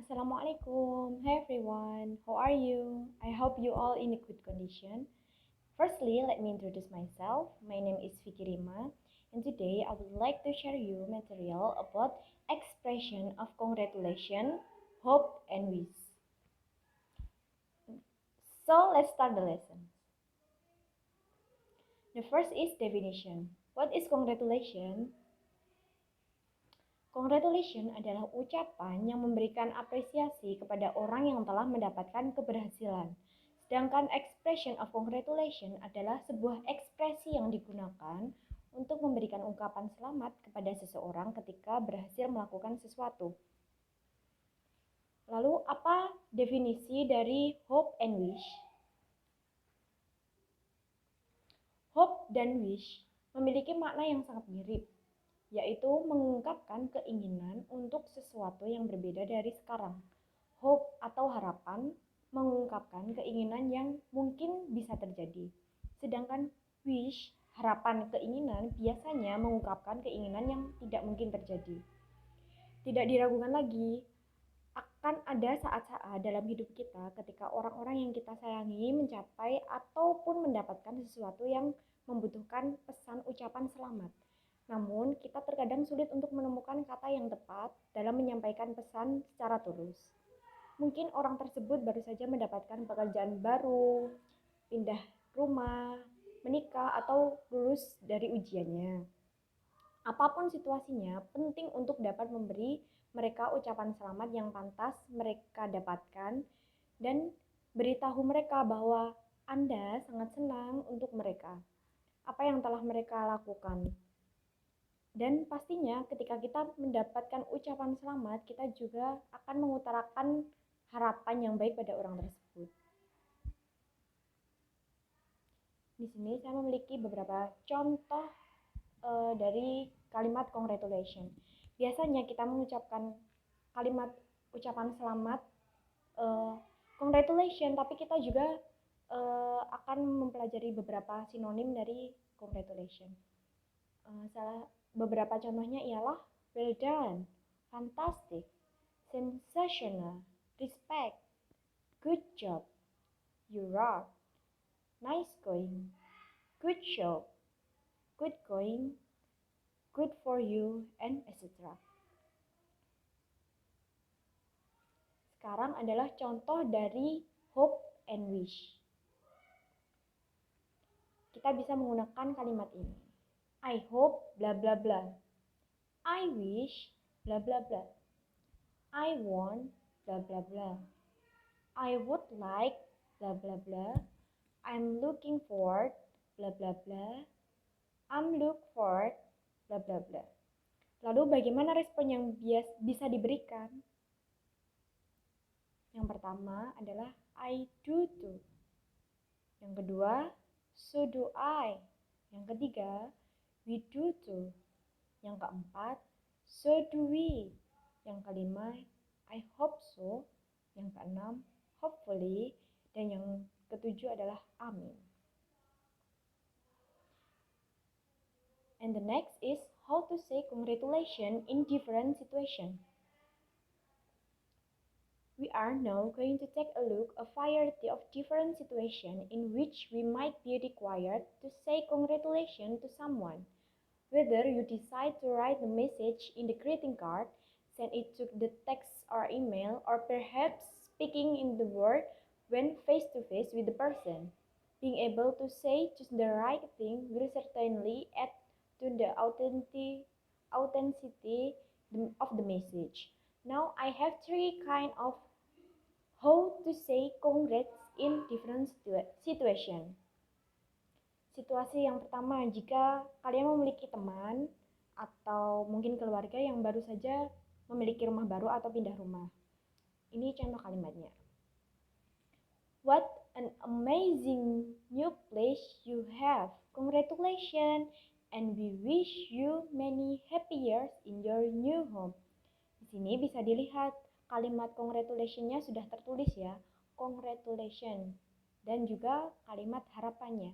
Assalamualaikum. Hey everyone, how are you? I hope you all in a good condition. Firstly, let me introduce myself. My name is Vicky Rima, and today I would like to share you material about expression of congratulation, hope, and wish. So let's start the lesson. The first is definition. What is congratulation? Congratulation adalah ucapan yang memberikan apresiasi kepada orang yang telah mendapatkan keberhasilan. Sedangkan expression of congratulation adalah sebuah ekspresi yang digunakan untuk memberikan ungkapan selamat kepada seseorang ketika berhasil melakukan sesuatu. Lalu apa definisi dari hope and wish? Hope dan wish memiliki makna yang sangat mirip, yaitu mengungkapkan keinginan untuk sesuatu yang berbeda dari sekarang. Hope atau harapan mengungkapkan keinginan yang mungkin bisa terjadi. Sedangkan wish, harapan keinginan biasanya mengungkapkan keinginan yang tidak mungkin terjadi. Tidak diragukan lagi, akan ada saat-saat dalam hidup kita ketika orang-orang yang kita sayangi mencapai ataupun mendapatkan sesuatu yang membutuhkan pesan ucapan selamat. Namun, kita terkadang sulit untuk menemukan kata yang tepat dalam menyampaikan pesan secara tulus. Mungkin orang tersebut baru saja mendapatkan pekerjaan baru, pindah rumah, menikah, atau lulus dari ujiannya. Apapun situasinya, penting untuk dapat memberi mereka ucapan selamat yang pantas mereka dapatkan dan beritahu mereka bahwa Anda sangat senang untuk mereka, apa yang telah mereka lakukan. Dan pastinya ketika kita mendapatkan ucapan selamat, kita juga akan mengutarakan harapan yang baik pada orang tersebut. Di sini saya memiliki beberapa contoh dari kalimat congratulation. Biasanya kita mengucapkan kalimat ucapan selamat congratulation, tapi kita juga akan mempelajari beberapa sinonim dari congratulation. Beberapa contohnya ialah well done, fantastic, sensational, respect, good job, you rock, nice going, good show, good going, good for you, and etc. Sekarang adalah contoh dari hope and wish. Kita bisa menggunakan kalimat ini. I hope bla bla bla. I wish bla bla bla. I want bla bla bla. I would like bla bla bla. I'm looking forward bla bla bla. I'm look forward bla bla bla. Lalu bagaimana respon yang bisa diberikan? Yang pertama adalah I do too. Yang kedua, so do I. Yang ketiga, we do too. Yang keempat, so do we. Yang kelima, I hope so. Yang keenam, hopefully. Dan yang ketujuh adalah amin. And the next is how to say congratulations in different situations. We are now going to take a look at a variety of different situations in which we might be required to say congratulations to someone. Whether you decide to write the message in the greeting card, send it to the text or email, or perhaps speaking in the word when face to face with the person. Being able to say just the right thing will certainly add to the authenticity of the message. Now I have three kinds of how to say congrats in different situation. Situasi yang pertama, jika kalian memiliki teman atau mungkin keluarga yang baru saja memiliki rumah baru atau pindah rumah. Ini contoh kalimatnya. What an amazing new place you have. Congratulations and we wish you many happy years in your new home. Di sini bisa dilihat kalimat congratulations-nya sudah tertulis ya, congratulations, dan juga kalimat harapannya,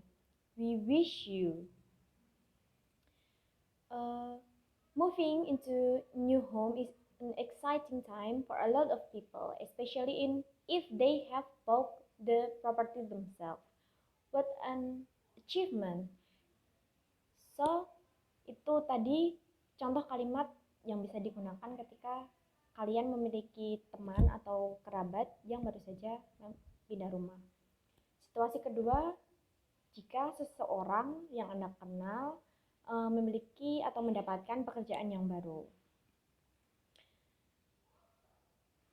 we wish you. Moving into new home is an exciting time for a lot of people, especially if they have bought the property themselves. What an achievement. So, itu tadi contoh kalimat yang bisa digunakan ketika kalian memiliki teman atau kerabat yang baru saja pindah rumah. Situasi kedua, jika seseorang yang Anda kenal memiliki atau mendapatkan pekerjaan yang baru.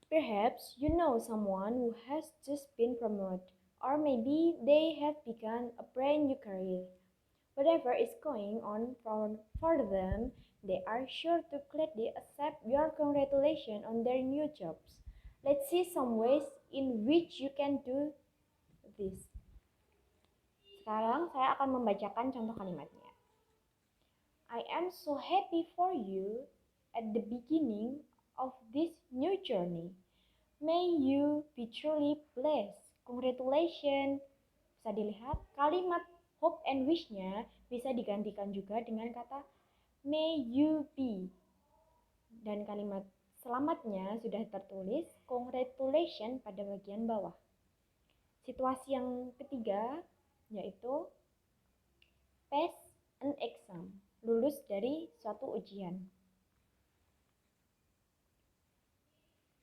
Perhaps you know someone who has just been promoted, or maybe they have begun a brand new career. Whatever is going on for them, they are sure to gladly accept your congratulations on their new jobs. Let's see some ways in which you can do this. Sekarang saya akan membacakan contoh kalimatnya. I am so happy for you at the beginning of this new journey. May you be truly blessed. Congratulations. Bisa dilihat kalimat hope and wish-nya bisa digantikan juga dengan kata may you be. Dan kalimat selamatnya sudah tertulis congratulations pada bagian bawah. Situasi yang ketiga yaitu pass an exam, lulus dari suatu ujian.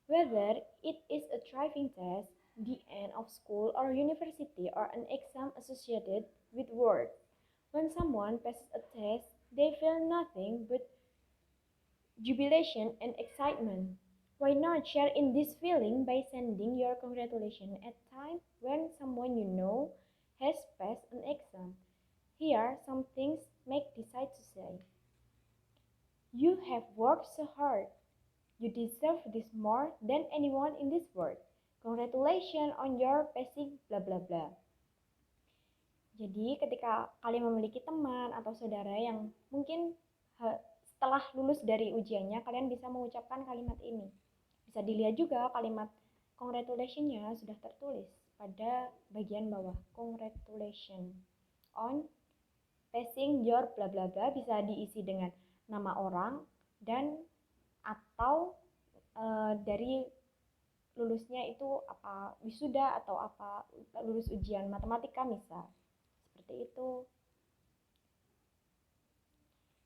Whether it is a driving test, the end of school or university, or an exam associated with work, when someone passes a test, they feel nothing but jubilation and excitement. Why not share in this feeling by sending your congratulations at time when someone you know has passed an exam? Here, some things make decide to say. You have worked so hard. You deserve this more than anyone in this world. Congratulations on your passing bla bla bla. Jadi ketika kalian memiliki teman atau saudara yang mungkin setelah lulus dari ujiannya, kalian bisa mengucapkan kalimat ini. Bisa dilihat juga kalimat congratulations-nya sudah tertulis pada bagian bawah. Congratulations on passing your bla bla bla, bisa diisi dengan nama orang dan atau dari lulusnya itu apa wisuda atau apa lulus ujian matematika misal. Seperti itu.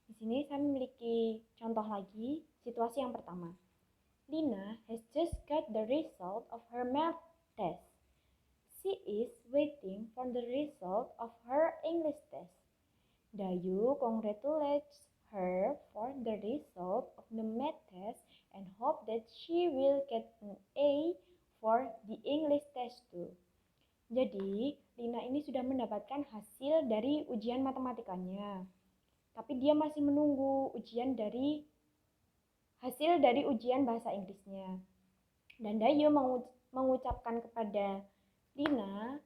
Di sini saya memiliki contoh lagi, situasi yang pertama. Lina has just got the result of her math test. She is waiting for the result of her English test. Dayu congratulates her for the result of the math test and hope that she will get an A for the English test too. Jadi, Lina ini sudah mendapatkan hasil dari ujian matematikanya. Tapi dia masih menunggu hasil dari ujian bahasa Inggrisnya. Dan Dayu mengucapkan kepada Lina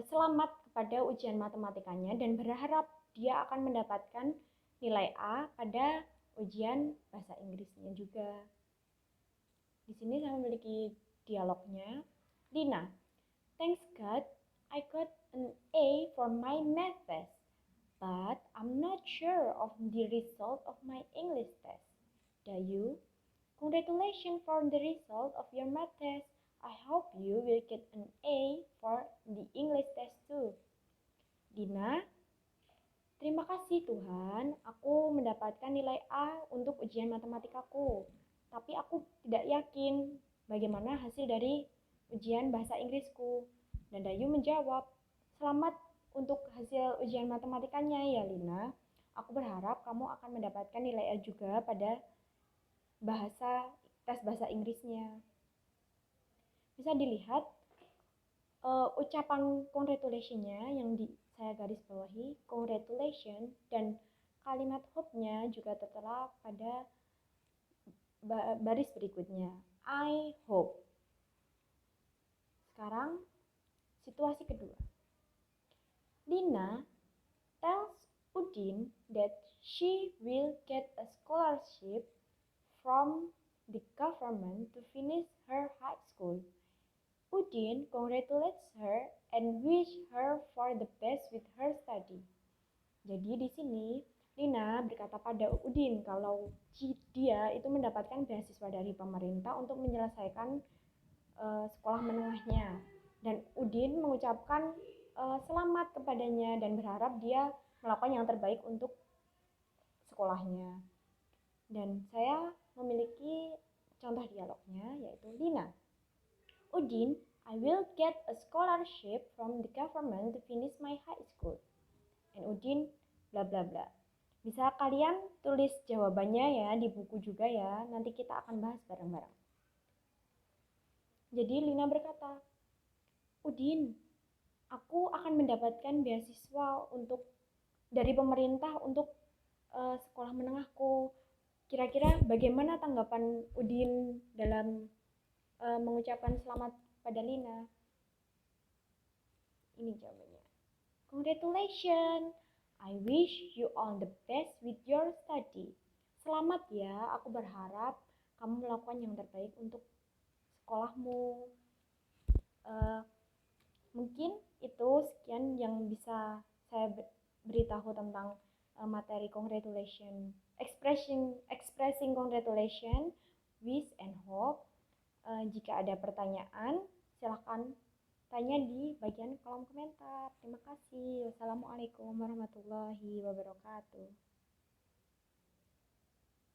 selamat kepada ujian matematikanya dan berharap dia akan mendapatkan nilai A pada ujian bahasa Inggrisnya juga. Di sini saya memiliki dialognya. Lina, thanks God, I got an A for my math test, but I'm not sure of the result of my English test. Dayu, congratulations for the result of your math test. I hope you will get an A for the English test too. Lina, terima kasih Tuhan, aku mendapatkan nilai A untuk ujian matematikaku. Tapi aku tidak yakin bagaimana hasil dari ujian bahasa Inggrisku. Dan Dayu menjawab, selamat untuk hasil ujian matematikanya ya Lina. Aku berharap kamu akan mendapatkan nilai A juga pada tes bahasa Inggrisnya. Bisa dilihat ucapan congratulations-nya yang saya garis bawahi, congratulations, dan kalimat hope-nya juga tertera pada baris berikutnya, I hope. Sekarang situasi kedua. Lina tells Udin that she will get a scholarship from the government to finish her high school. Udin congratulates her and wish her for the best with her study. Jadi di sini Lina berkata pada Udin kalau dia itu mendapatkan beasiswa dari pemerintah untuk menyelesaikan sekolah menengahnya. Dan Udin mengucapkan selamat kepadanya dan berharap dia melakukan yang terbaik untuk sekolahnya. Dan saya memiliki contoh dialognya, yaitu Lina. Udin, I will get a scholarship from the government to finish my high school. And Udin, bla bla bla. Bisa kalian tulis jawabannya ya di buku juga ya, nanti kita akan bahas bareng-bareng. Jadi Lina berkata, Udin, aku akan mendapatkan beasiswa dari pemerintah untuk sekolah menengahku. Kira-kira bagaimana tanggapan Udin dalam mengucapkan selamat pada Lina? Ini jawabannya. Congratulations, I wish you all the best with your study. Selamat ya, aku berharap kamu melakukan yang terbaik untuk sekolahmu. Mungkin itu sekian yang bisa saya beritahu tentang materi congratulation, expressing congratulation, wish and hope. Jika ada pertanyaan, silahkan tanya di bagian kolom komentar. Terima kasih. Wassalamualaikum warahmatullahi wabarakatuh.